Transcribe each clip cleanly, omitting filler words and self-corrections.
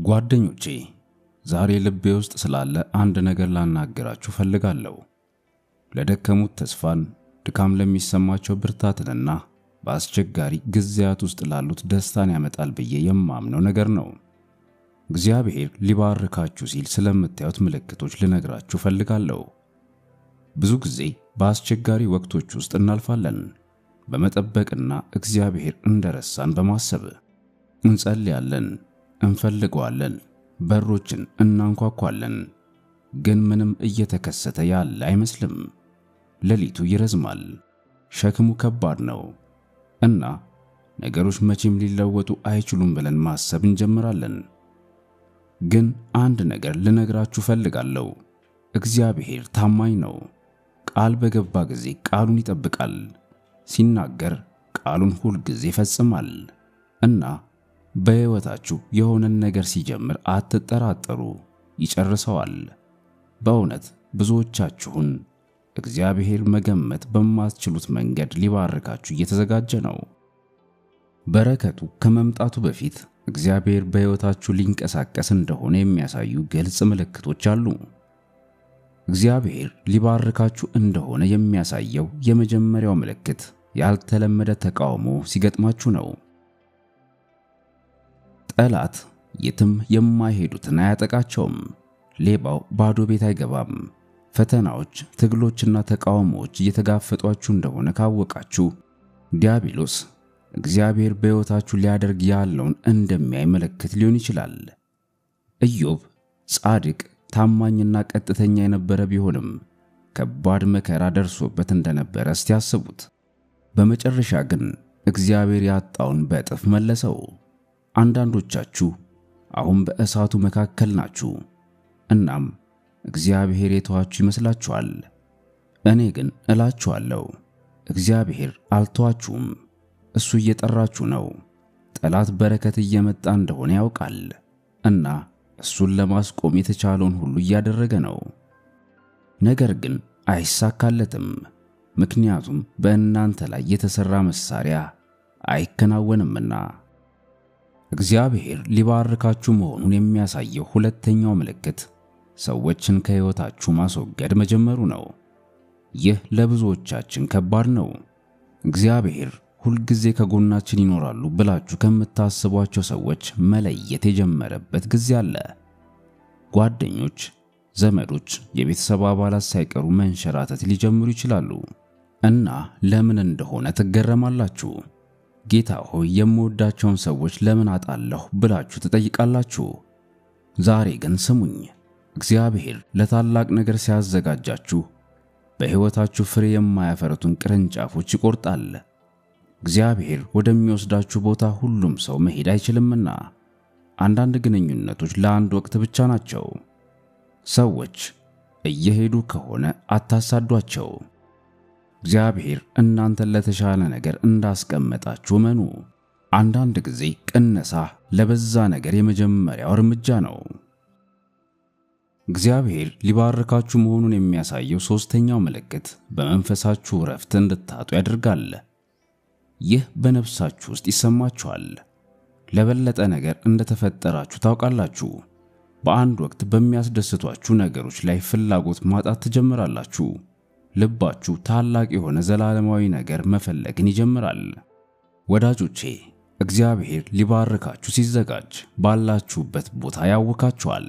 ጓደኞቼ ዛሬ ልቤ ውስጥ ስላለ አንድ ነገር ላናገራችሁ ፈልጋለሁ። ለደከሙት ተስፋን፣ ድካም ለሚሰማቸው ብርታትንና በአስቸጋሪ ጊዜያት ውስጥ ላሉት ደስታን ያመጣል ብዬ የማምነው ነገር ነው። እግዚአብሔር ሊባርካችሁ ሲል ስለምታዩት ምልክቶች ልነግራችሁ ፈልጋለሁ። ብዙ ጊዜ በአስቸጋሪ ወቅቶች ውስጥ እናልፋለን። በመጠበቅና እግዚአብሔር እንደረሳን በማሰብ እንጸልያለን፣ እንፈልገዋለን፣ በሮችን እናንኳኳለን። ግን ምንም እየተከሰተ ያለ አይመስልም። ሌሊቱ ይረዝማል፣ ሸክሙ ከባድ ነው እና ነገሮች መቼም ሊለወጡ አይችሉም ብለን ማሰብ እንጀምራለን። ግን አንድ ነገር ልነግራችሁ ፈልጋለሁ። እግዚአብሔር ታማኝ ነው። ቃል በገባ ጊዜ ቃሉን ይጠብቃል። ሲናገር ቃሉን ሁል ጊዜ ይፈጽማል እና በሕይወታችሁ የሆነን ነገር ሲጀምር አትጠራጠሩ፣ ይጨርሰዋል። በእውነት ብዙዎቻችሁን እግዚአብሔር መገመት በማትችሉት መንገድ ሊባርካችሁ እየተዘጋጀ ነው። በረከቱ ከመምጣቱ በፊት እግዚአብሔር በሕይወታችሁ ሊንቀሳቀስ እንደሆነ የሚያሳዩ ግልጽ ምልክቶች አሉ። እግዚአብሔር ሊባርካችሁ እንደሆነ የሚያሳየው የመጀመሪያው ምልክት ያልተለመደ ተቃውሞ ሲገጥማችሁ ነው። ጠላት የትም የማይሄዱትን አያጠቃቸውም። ሌባው ባዶ ቤት አይገባም። ፈተናዎች፣ ትግሎችና ተቃውሞዎች እየተጋፈጧችሁ እንደሆነ ካወቃችሁ ዲያብሎስ እግዚአብሔር በሕይወታችሁ ሊያደርግ ያለውን እንደሚያይ ምልክት ሊሆን ይችላል። ኢዮብ ጻድቅ፣ ታማኝና ቀጥተኛ የነበረ ቢሆንም ከባድ መከራ ደርሶበት እንደነበረ እስቲ ያስቡት። በመጨረሻ ግን እግዚአብሔር ያጣውን በእጥፍ መለሰው። አንዳንዶቻችሁ አሁን በእሳቱ መካከል ናችሁ። እናም እግዚአብሔር የተዋችሁ ይመስላችኋል። እኔ ግን እላችኋለሁ እግዚአብሔር አልተዋችሁም። እሱ እየጠራችሁ ነው። ጠላት በረከት እየመጣ እንደሆነ ያውቃል እና እሱን ለማስቆም የተቻለውን ሁሉ እያደረገ ነው። ነገር ግን አይሳካለትም። ምክንያቱም በእናንተ ላይ የተሰራ መሳሪያ አይከናወንምና። እግዚአብሔር ሊባርካችሁ መሆኑን የሚያሳየው ሁለተኛው ምልክት ሰዎችን ከሕይወታችሁ ማስወገድ መጀመሩ ነው። ይህ ለብዙዎቻችን ከባድ ነው። እግዚአብሔር ሁልጊዜ ከጎናችን ይኖራሉ ብላችሁ ከምታስቧቸው ሰዎች መለየት የጀመረበት ጊዜ አለ። ጓደኞች፣ ዘመዶች፣ የቤተሰብ አባላት ሳይቀሩ መንሸራተት ሊጀምሩ ይችላሉ እና ለምን እንደሆነ ትገረማላችሁ። ጌታ ሆይ የምወዳቸውን ሰዎች ለምን አጣለሁ ብላችሁ ትጠይቃላችሁ። ዛሬ ግን ስሙኝ፣ እግዚአብሔር ለታላቅ ነገር ሲያዘጋጃችሁ በሕይወታችሁ ፍሬ የማያፈሩትን ቅርንጫፎች ይቆርጣል። እግዚአብሔር ወደሚወስዳችሁ ቦታ ሁሉም ሰው መሄድ አይችልምና አንዳንድ ግንኙነቶች ለአንድ ወቅት ብቻ ናቸው። ሰዎች እየሄዱ ከሆነ አታሳዷቸው። እግዚአብሔር እናንተን ለተሻለ ነገር እንዳስቀመጣችሁ እመኑ። አንዳንድ ጊዜ ቅነሳ ለበዛ ነገር የመጀመሪያው እርምጃ ነው። እግዚአብሔር ሊባርካችሁ መሆኑን የሚያሳየው ሶስተኛው ምልክት በመንፈሳችሁ ረፍት እንድታጡ ያደርጋል። ይህ በነፍሳችሁ ውስጥ ይሰማችኋል። ለበለጠ ነገር እንደተፈጠራችሁ ታውቃላችሁ። በአንድ ወቅት በሚያስደስቷችሁ ነገሮች ላይ ፍላጎት ማጣት ትጀምራላችሁ። ልባችሁ ታላቅ የሆነ ዘላለማዊ ነገር መፈለግን ይጀምራል። ወዳጆቼ፣ እግዚአብሔር ሊባርካችሁ ሲዘጋጅ ባላችሁበት ቦታ ያውካችኋል።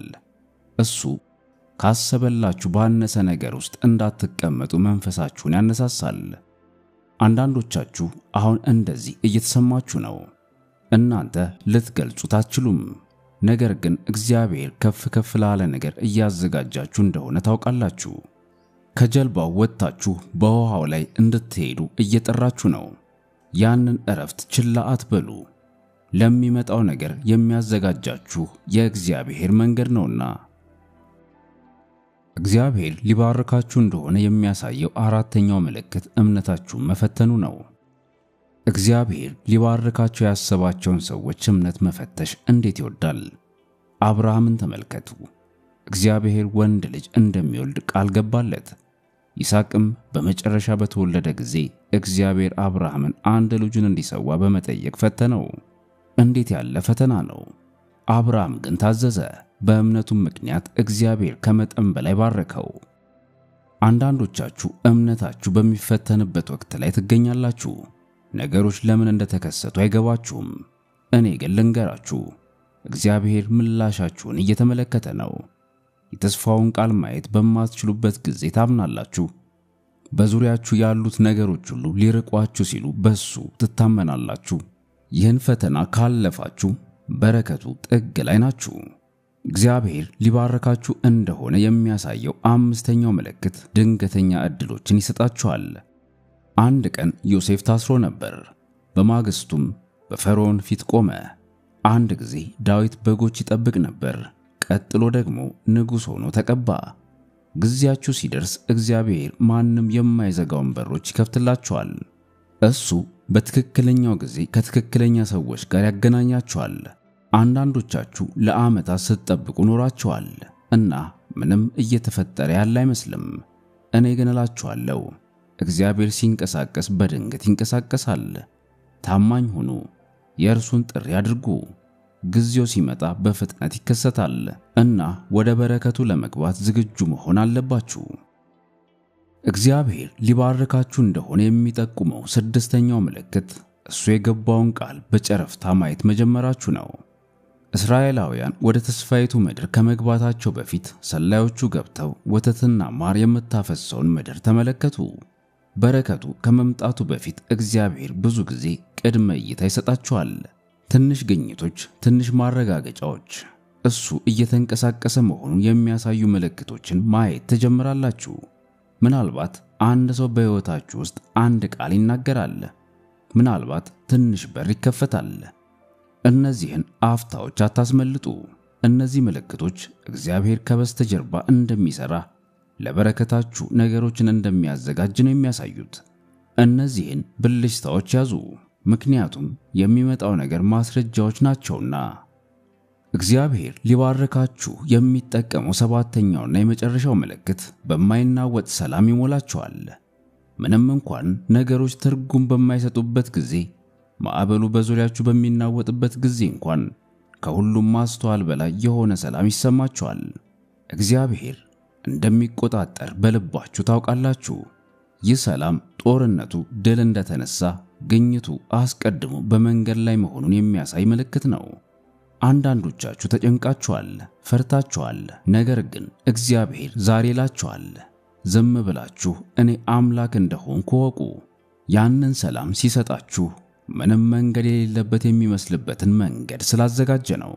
እሱ ካሰበላችሁ ባነሰ ነገር ውስጥ እንዳትቀመጡ መንፈሳችሁን ያነሳሳል። አንዳንዶቻችሁ አሁን እንደዚህ እየተሰማችሁ ነው። እናንተ ልትገልጹት አትችሉም። ነገር ግን እግዚአብሔር ከፍ ከፍ ላለ ነገር እያዘጋጃችሁ እንደሆነ ታውቃላችሁ። ከጀልባው ወጥታችሁ በውሃው ላይ እንድትሄዱ እየጠራችሁ ነው። ያንን እረፍት ችላ አትበሉ። ለሚመጣው ነገር የሚያዘጋጃችሁ የእግዚአብሔር መንገድ ነውና። እግዚአብሔር ሊባርካችሁ እንደሆነ የሚያሳየው አራተኛው ምልክት እምነታችሁን መፈተኑ ነው። እግዚአብሔር ሊባርካችሁ ያሰባቸውን ሰዎች እምነት መፈተሽ እንዴት ይወዳል! አብርሃምን ተመልከቱ። እግዚአብሔር ወንድ ልጅ እንደሚወልድ ቃል ገባለት። ይስሐቅም በመጨረሻ በተወለደ ጊዜ እግዚአብሔር አብርሃምን አንድ ልጁን እንዲሰዋ በመጠየቅ ፈተነው። እንዴት ያለ ፈተና ነው! አብርሃም ግን ታዘዘ። በእምነቱም ምክንያት እግዚአብሔር ከመጠን በላይ ባረከው። አንዳንዶቻችሁ እምነታችሁ በሚፈተንበት ወቅት ላይ ትገኛላችሁ። ነገሮች ለምን እንደተከሰቱ አይገባችሁም። እኔ ግን ልንገራችሁ፣ እግዚአብሔር ምላሻችሁን እየተመለከተ ነው። የተስፋውን ቃል ማየት በማትችሉበት ጊዜ ታምናላችሁ። በዙሪያችሁ ያሉት ነገሮች ሁሉ ሊርቋችሁ ሲሉ በሱ ትታመናላችሁ። ይህን ፈተና ካለፋችሁ በረከቱ ጥግ ላይ ናችሁ። እግዚአብሔር ሊባረካችሁ እንደሆነ የሚያሳየው አምስተኛው ምልክት ድንገተኛ ዕድሎችን ይሰጣችኋል። አንድ ቀን ዮሴፍ ታስሮ ነበር። በማግስቱም በፈርዖን ፊት ቆመ። አንድ ጊዜ ዳዊት በጎች ይጠብቅ ነበር። ቀጥሎ ደግሞ ንጉሥ ሆኖ ተቀባ። ጊዜያችሁ ሲደርስ እግዚአብሔር ማንም የማይዘጋውን በሮች ይከፍትላችኋል። እሱ በትክክለኛው ጊዜ ከትክክለኛ ሰዎች ጋር ያገናኛችኋል። አንዳንዶቻችሁ ለዓመታት ስትጠብቁ ኖራችኋል እና ምንም እየተፈጠረ ያለ አይመስልም። እኔ ግን እላችኋለሁ፣ እግዚአብሔር ሲንቀሳቀስ በድንገት ይንቀሳቀሳል። ታማኝ ሁኑ፣ የእርሱን ጥሪ አድርጉ። ጊዜው ሲመጣ በፍጥነት ይከሰታል እና ወደ በረከቱ ለመግባት ዝግጁ መሆን አለባችሁ። እግዚአብሔር ሊባርካችሁ እንደሆነ የሚጠቁመው ስድስተኛው ምልክት እሱ የገባውን ቃል በጨረፍታ ማየት መጀመራችሁ ነው። እስራኤላውያን ወደ ተስፋይቱ ምድር ከመግባታቸው በፊት ሰላዮቹ ገብተው ወተትና ማር የምታፈሰውን ምድር ተመለከቱ። በረከቱ ከመምጣቱ በፊት እግዚአብሔር ብዙ ጊዜ ቅድመ እይታ ይሰጣችኋል። ትንሽ ግኝቶች፣ ትንሽ ማረጋገጫዎች፣ እሱ እየተንቀሳቀሰ መሆኑን የሚያሳዩ ምልክቶችን ማየት ትጀምራላችሁ። ምናልባት አንድ ሰው በሕይወታችሁ ውስጥ አንድ ቃል ይናገራል። ምናልባት ትንሽ በር ይከፈታል። እነዚህን አፍታዎች አታስመልጡ። እነዚህ ምልክቶች እግዚአብሔር ከበስተጀርባ እንደሚሰራ፣ ለበረከታችሁ ነገሮችን እንደሚያዘጋጅ ነው የሚያሳዩት። እነዚህን ብልጭታዎች ያዙ፣ ምክንያቱም የሚመጣው ነገር ማስረጃዎች ናቸውና። እግዚአብሔር ሊባርካችሁ የሚጠቀመው ሰባተኛውና የመጨረሻው ምልክት በማይናወጥ ሰላም ይሞላችኋል። ምንም እንኳን ነገሮች ትርጉም በማይሰጡበት ጊዜ፣ ማዕበሉ በዙሪያችሁ በሚናወጥበት ጊዜ እንኳን ከሁሉም ማስተዋል በላይ የሆነ ሰላም ይሰማችኋል። እግዚአብሔር እንደሚቆጣጠር በልባችሁ ታውቃላችሁ። ይህ ሰላም ጦርነቱ ድል እንደተነሳ፣ ግኝቱ አስቀድሞ በመንገድ ላይ መሆኑን የሚያሳይ ምልክት ነው። አንዳንዶቻችሁ ተጨንቃችኋል፣ ፈርታችኋል። ነገር ግን እግዚአብሔር ዛሬ ይላችኋል፣ ዝም ብላችሁ እኔ አምላክ እንደሆንኩ እወቁ። ያንን ሰላም ሲሰጣችሁ ምንም መንገድ የሌለበት የሚመስልበትን መንገድ ስላዘጋጀ ነው።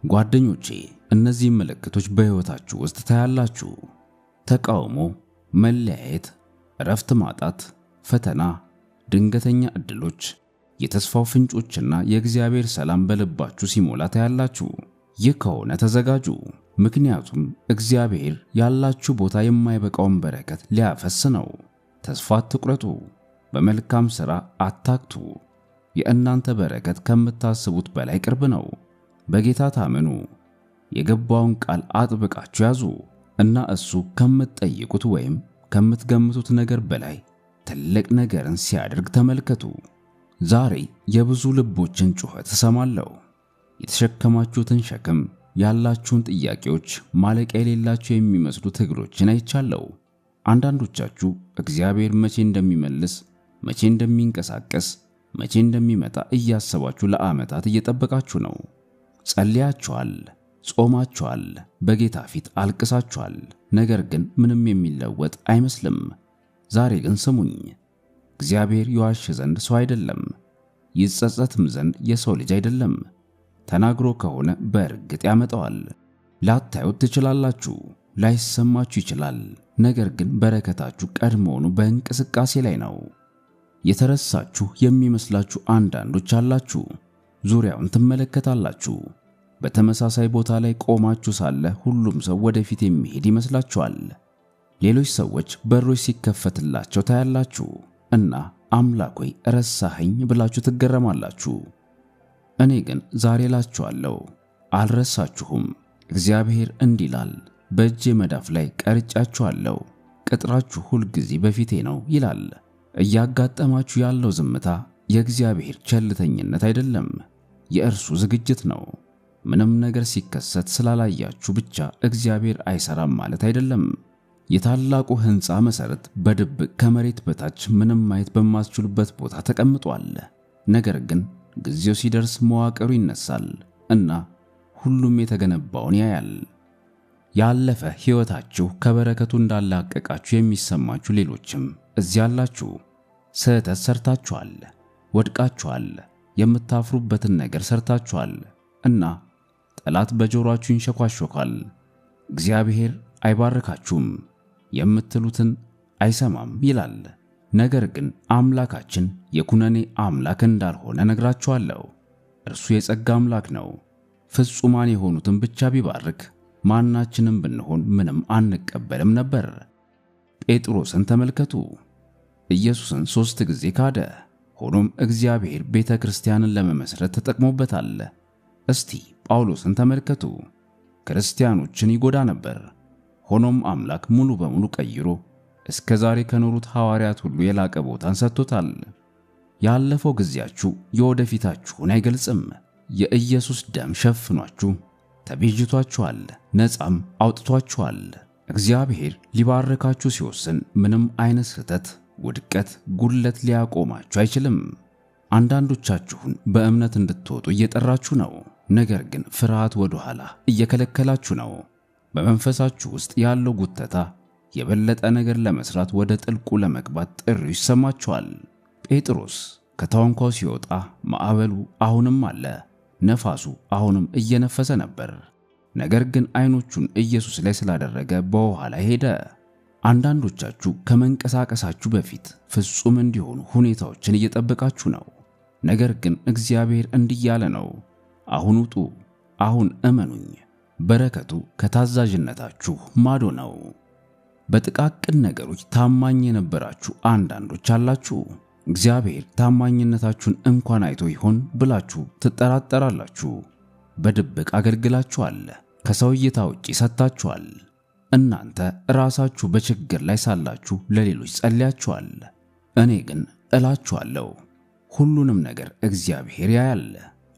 ጓደኞቼ፣ እነዚህ ምልክቶች በሕይወታችሁ ውስጥ ታያላችሁ። ተቃውሞ፣ መለያየት፣ እረፍት ማጣት፣ ፈተና፣ ድንገተኛ ዕድሎች፣ የተስፋው ፍንጮችና የእግዚአብሔር ሰላም በልባችሁ ሲሞላ ታያላችሁ። ይህ ከሆነ ተዘጋጁ፣ ምክንያቱም እግዚአብሔር ያላችሁ ቦታ የማይበቃውን በረከት ሊያፈስ ነው። ተስፋ አትቁረጡ፣ በመልካም ሥራ አታክቱ። የእናንተ በረከት ከምታስቡት በላይ ቅርብ ነው። በጌታ ታመኑ፣ የገባውን ቃል አጥብቃችሁ ያዙ እና እሱ ከምትጠይቁት ወይም ከምትገምቱት ነገር በላይ ትልቅ ነገርን ሲያደርግ ተመልከቱ። ዛሬ የብዙ ልቦችን ጩኸት እሰማለሁ። የተሸከማችሁትን ሸክም፣ ያላችሁን ጥያቄዎች፣ ማለቂያ የሌላቸው የሚመስሉ ትግሎችን አይቻለሁ። አንዳንዶቻችሁ እግዚአብሔር መቼ እንደሚመልስ፣ መቼ እንደሚንቀሳቀስ፣ መቼ እንደሚመጣ እያሰባችሁ ለዓመታት እየጠበቃችሁ ነው። ጸልያችኋል፣ ጾማችኋል፣ በጌታ ፊት አልቅሳችኋል። ነገር ግን ምንም የሚለወጥ አይመስልም። ዛሬ ግን ስሙኝ፣ እግዚአብሔር ይዋሽ ዘንድ ሰው አይደለም፣ ይጸጸትም ዘንድ የሰው ልጅ አይደለም። ተናግሮ ከሆነ በእርግጥ ያመጣዋል። ላታዩት ትችላላችሁ፣ ላይሰማችሁ ይችላል። ነገር ግን በረከታችሁ ቀድሞውኑ በእንቅስቃሴ ላይ ነው። የተረሳችሁ የሚመስላችሁ አንዳንዶች አላችሁ። ዙሪያውን ትመለከታላችሁ። በተመሳሳይ ቦታ ላይ ቆማችሁ ሳለ ሁሉም ሰው ወደፊት የሚሄድ ይመስላችኋል። ሌሎች ሰዎች በሮች ሲከፈትላቸው ታያላችሁ እና አምላክ ሆይ ረሳኸኝ ብላችሁ ትገረማላችሁ። እኔ ግን ዛሬ እላችኋለሁ አልረሳችሁም። እግዚአብሔር እንዲህ ይላል፣ በእጄ መዳፍ ላይ ቀርጫችኋለሁ፣ ቅጥራችሁ ሁልጊዜ በፊቴ ነው ይላል። እያጋጠማችሁ ያለው ዝምታ የእግዚአብሔር ቸልተኝነት አይደለም፣ የእርሱ ዝግጅት ነው። ምንም ነገር ሲከሰት ስላላያችሁ ብቻ እግዚአብሔር አይሰራም ማለት አይደለም። የታላቁ ሕንፃ መሠረት በድብቅ ከመሬት በታች ምንም ማየት በማትችሉበት ቦታ ተቀምጧል። ነገር ግን ጊዜው ሲደርስ መዋቅሩ ይነሳል እና ሁሉም የተገነባውን ያያል። ያለፈ ሕይወታችሁ ከበረከቱ እንዳላቀቃችሁ የሚሰማችሁ ሌሎችም እዚያ አላችሁ። ስህተት ሰርታችኋል፣ ወድቃችኋል፣ የምታፍሩበትን ነገር ሰርታችኋል እና ጠላት በጆሮአችሁ ይንሸኳሾካል። እግዚአብሔር አይባርካችሁም፣ የምትሉትን አይሰማም ይላል። ነገር ግን አምላካችን የኩነኔ አምላክ እንዳልሆነ ነግራችኋለሁ። እርሱ የጸጋ አምላክ ነው። ፍጹማን የሆኑትን ብቻ ቢባርክ ማናችንም ብንሆን ምንም አንቀበልም ነበር። ጴጥሮስን ተመልከቱ። ኢየሱስን 3 ጊዜ ካደ። ሆኖም እግዚአብሔር ቤተ ክርስቲያንን ለመመስረት ተጠቅሞበታል። እስቲ ጳውሎስን ተመልከቱ። ክርስቲያኖችን ይጎዳ ነበር። ሆኖም አምላክ ሙሉ በሙሉ ቀይሮ እስከ ዛሬ ከኖሩት ሐዋርያት ሁሉ የላቀ ቦታን ሰጥቶታል። ያለፈው ጊዜያችሁ የወደፊታችሁን አይገልጽም። የኢየሱስ ደም ሸፍኗችሁ ተቤዥቷችኋል፣ ነፃም አውጥቷችኋል። እግዚአብሔር ሊባርካችሁ ሲወስን ምንም አይነት ስህተት፣ ውድቀት፣ ጉድለት ሊያቆማችሁ አይችልም። አንዳንዶቻችሁን በእምነት እንድትወጡ እየጠራችሁ ነው። ነገር ግን ፍርሃት ወደ ኋላ እየከለከላችሁ ነው። በመንፈሳችሁ ውስጥ ያለው ጉተታ የበለጠ ነገር ለመስራት ወደ ጥልቁ ለመግባት ጥሪው ይሰማችኋል። ጴጥሮስ ከታንኳው ሲወጣ ማዕበሉ አሁንም አለ፣ ነፋሱ አሁንም እየነፈሰ ነበር። ነገር ግን አይኖቹን ኢየሱስ ላይ ስላደረገ በውሃ ላይ ሄደ። አንዳንዶቻችሁ ከመንቀሳቀሳችሁ በፊት ፍጹም እንዲሆኑ ሁኔታዎችን እየጠበቃችሁ ነው። ነገር ግን እግዚአብሔር እንዲህ ያለ ነው፣ አሁን ውጡ፣ አሁን እመኑኝ። በረከቱ ከታዛዥነታችሁ ማዶ ነው። በጥቃቅን ነገሮች ታማኝ የነበራችሁ አንዳንዶች አላችሁ። እግዚአብሔር ታማኝነታችሁን እንኳን አይቶ ይሆን ብላችሁ ትጠራጠራላችሁ። በድብቅ አገልግላችኋል፣ ከሰው እይታ ውጪ ሰጥታችኋል። እናንተ ራሳችሁ በችግር ላይ ሳላችሁ ለሌሎች ጸልያችኋል። እኔ ግን እላችኋለሁ ሁሉንም ነገር እግዚአብሔር ያያል።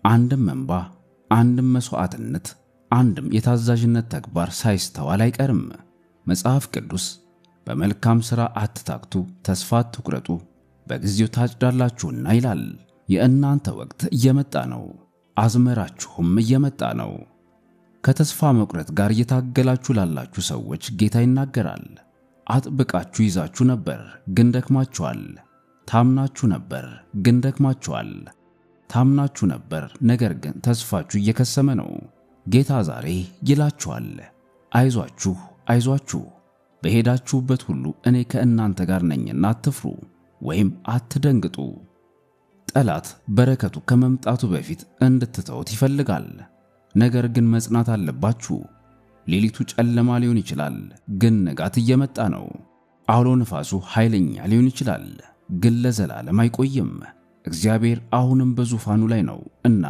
አንድም እንባ፣ አንድም መስዋዕትነት፣ አንድም የታዛዥነት ተግባር ሳይስተዋል አይቀርም። መጽሐፍ ቅዱስ በመልካም ሥራ አትታክቱ፣ ተስፋ አትቁረጡ፣ በጊዜው ታጭዳላችሁና ይላል። የእናንተ ወቅት እየመጣ ነው፣ አዝመራችሁም እየመጣ ነው። ከተስፋ መቁረጥ ጋር እየታገላችሁ ላላችሁ ሰዎች ጌታ ይናገራል። አጥብቃችሁ ይዛችሁ ነበር፣ ግን ደክማችኋል። ታምናችሁ ነበር፣ ግን ደክማችኋል። ታምናችሁ ነበር፣ ነገር ግን ተስፋችሁ እየከሰመ ነው። ጌታ ዛሬ ይላችኋል፣ አይዟችሁ፣ አይዟችሁ፣ በሄዳችሁበት ሁሉ እኔ ከእናንተ ጋር ነኝና አትፍሩ ወይም አትደንግጡ። ጠላት በረከቱ ከመምጣቱ በፊት እንድትተውት ይፈልጋል። ነገር ግን መጽናት አለባችሁ። ሌሊቱ ጨለማ ሊሆን ይችላል፣ ግን ንጋት እየመጣ ነው። አውሎ ነፋሱ ኃይለኛ ሊሆን ይችላል፣ ግን ለዘላለም አይቆይም። እግዚአብሔር አሁንም በዙፋኑ ላይ ነው እና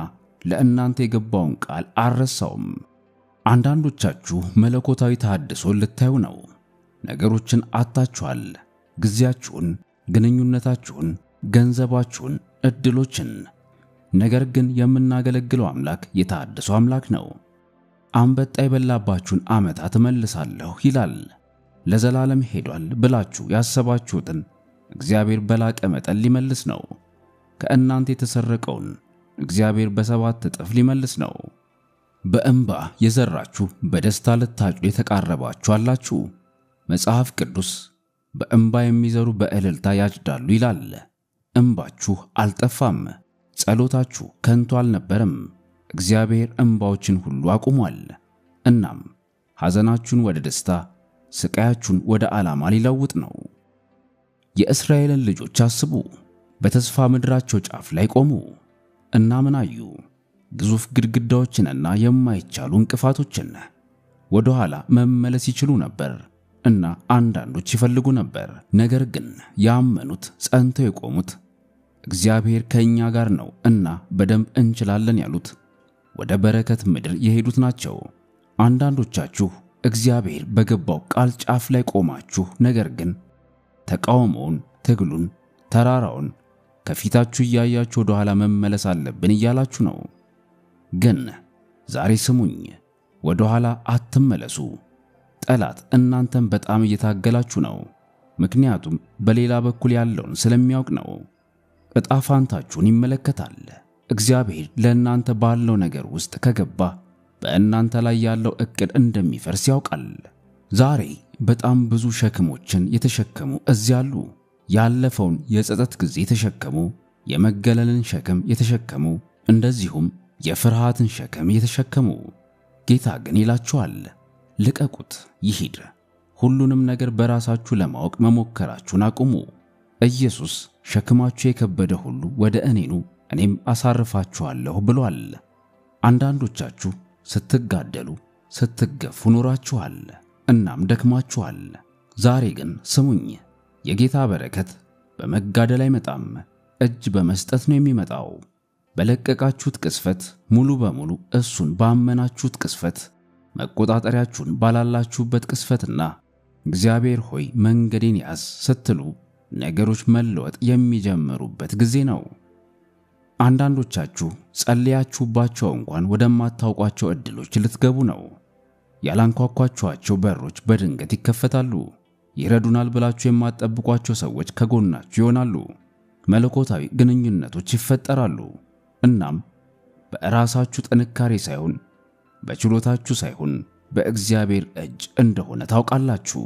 ለእናንተ የገባውን ቃል አልረሳውም። አንዳንዶቻችሁ መለኮታዊ ተሐድሶን ልታዩ ነው። ነገሮችን አጣችኋል፣ ጊዜያችሁን፣ ግንኙነታችሁን፣ ገንዘባችሁን፣ እድሎችን። ነገር ግን የምናገለግለው አምላክ የተሐድሶ አምላክ ነው። አንበጣ የበላባችሁን ዓመታት እመልሳለሁ ይላል። ለዘላለም ሄዷል ብላችሁ ያሰባችሁትን እግዚአብሔር በላቀ መጠን ሊመልስ ነው። ከእናንተ የተሰረቀውን እግዚአብሔር በ7 እጥፍ ሊመልስ ነው። በእንባ የዘራችሁ በደስታ ልታጭዱ የተቃረባችሁ አላችሁ። መጽሐፍ ቅዱስ በእንባ የሚዘሩ በእልልታ ያጭዳሉ ይላል። እንባችሁ አልጠፋም፣ ጸሎታችሁ ከንቱ አልነበረም። እግዚአብሔር እንባዎችን ሁሉ አቁሟል። እናም ሐዘናችሁን ወደ ደስታ፣ ስቃያችሁን ወደ ዓላማ ሊለውጥ ነው። የእስራኤልን ልጆች አስቡ። በተስፋ ምድራቸው ጫፍ ላይ ቆሙ እና ምን አዩ? ግዙፍ ግድግዳዎችንና የማይቻሉ እንቅፋቶችን። ወደ ኋላ መመለስ ይችሉ ነበር እና አንዳንዶች ይፈልጉ ነበር። ነገር ግን ያመኑት፣ ጸንተው የቆሙት፣ እግዚአብሔር ከኛ ጋር ነው እና በደንብ እንችላለን ያሉት ወደ በረከት ምድር የሄዱት ናቸው። አንዳንዶቻችሁ እግዚአብሔር በገባው ቃል ጫፍ ላይ ቆማችሁ፣ ነገር ግን ተቃውሞውን፣ ትግሉን፣ ተራራውን ከፊታችሁ እያያችሁ ወደ ኋላ መመለስ አለብን እያላችሁ ነው። ግን ዛሬ ስሙኝ፣ ወደ ኋላ አትመለሱ። ጠላት እናንተን በጣም እየታገላችሁ ነው። ምክንያቱም በሌላ በኩል ያለውን ስለሚያውቅ ነው። ዕጣ ፋንታችሁን ይመለከታል። እግዚአብሔር ለእናንተ ባለው ነገር ውስጥ ከገባ በእናንተ ላይ ያለው ዕቅድ እንደሚፈርስ ያውቃል። ዛሬ በጣም ብዙ ሸክሞችን የተሸከሙ እዚያ አሉ። ያለፈውን የጸጸት ጊዜ የተሸከሙ፣ የመገለልን ሸክም የተሸከሙ፣ እንደዚሁም የፍርሃትን ሸክም የተሸከሙ። ጌታ ግን ይላችኋል፣ ልቀቁት፣ ይሂድ። ሁሉንም ነገር በራሳችሁ ለማወቅ መሞከራችሁን አቁሙ። ኢየሱስ ሸክማችሁ የከበደ ሁሉ ወደ እኔ ኑ፣ እኔም አሳርፋችኋለሁ ብሏል። አንዳንዶቻችሁ ስትጋደሉ፣ ስትገፉ ኖራችኋል፣ እናም ደክማችኋል። ዛሬ ግን ስሙኝ፣ የጌታ በረከት በመጋደል አይመጣም፣ እጅ በመስጠት ነው የሚመጣው። በለቀቃችሁት ቅስፈት፣ ሙሉ በሙሉ እሱን ባመናችሁት ቅስፈት፣ መቆጣጠሪያችሁን ባላላችሁበት ቅስፈትና እግዚአብሔር ሆይ መንገዴን ያዝ ስትሉ ነገሮች መለወጥ የሚጀምሩበት ጊዜ ነው። አንዳንዶቻችሁ ጸልያችሁባቸው እንኳን ወደማታውቋቸው ዕድሎች ልትገቡ ነው። ያላንኳኳችኋቸው በሮች በድንገት ይከፈታሉ። ይረዱናል ብላችሁ የማትጠብቋቸው ሰዎች ከጎናችሁ ይሆናሉ። መለኮታዊ ግንኙነቶች ይፈጠራሉ። እናም በራሳችሁ ጥንካሬ ሳይሆን በችሎታችሁ ሳይሆን በእግዚአብሔር እጅ እንደሆነ ታውቃላችሁ።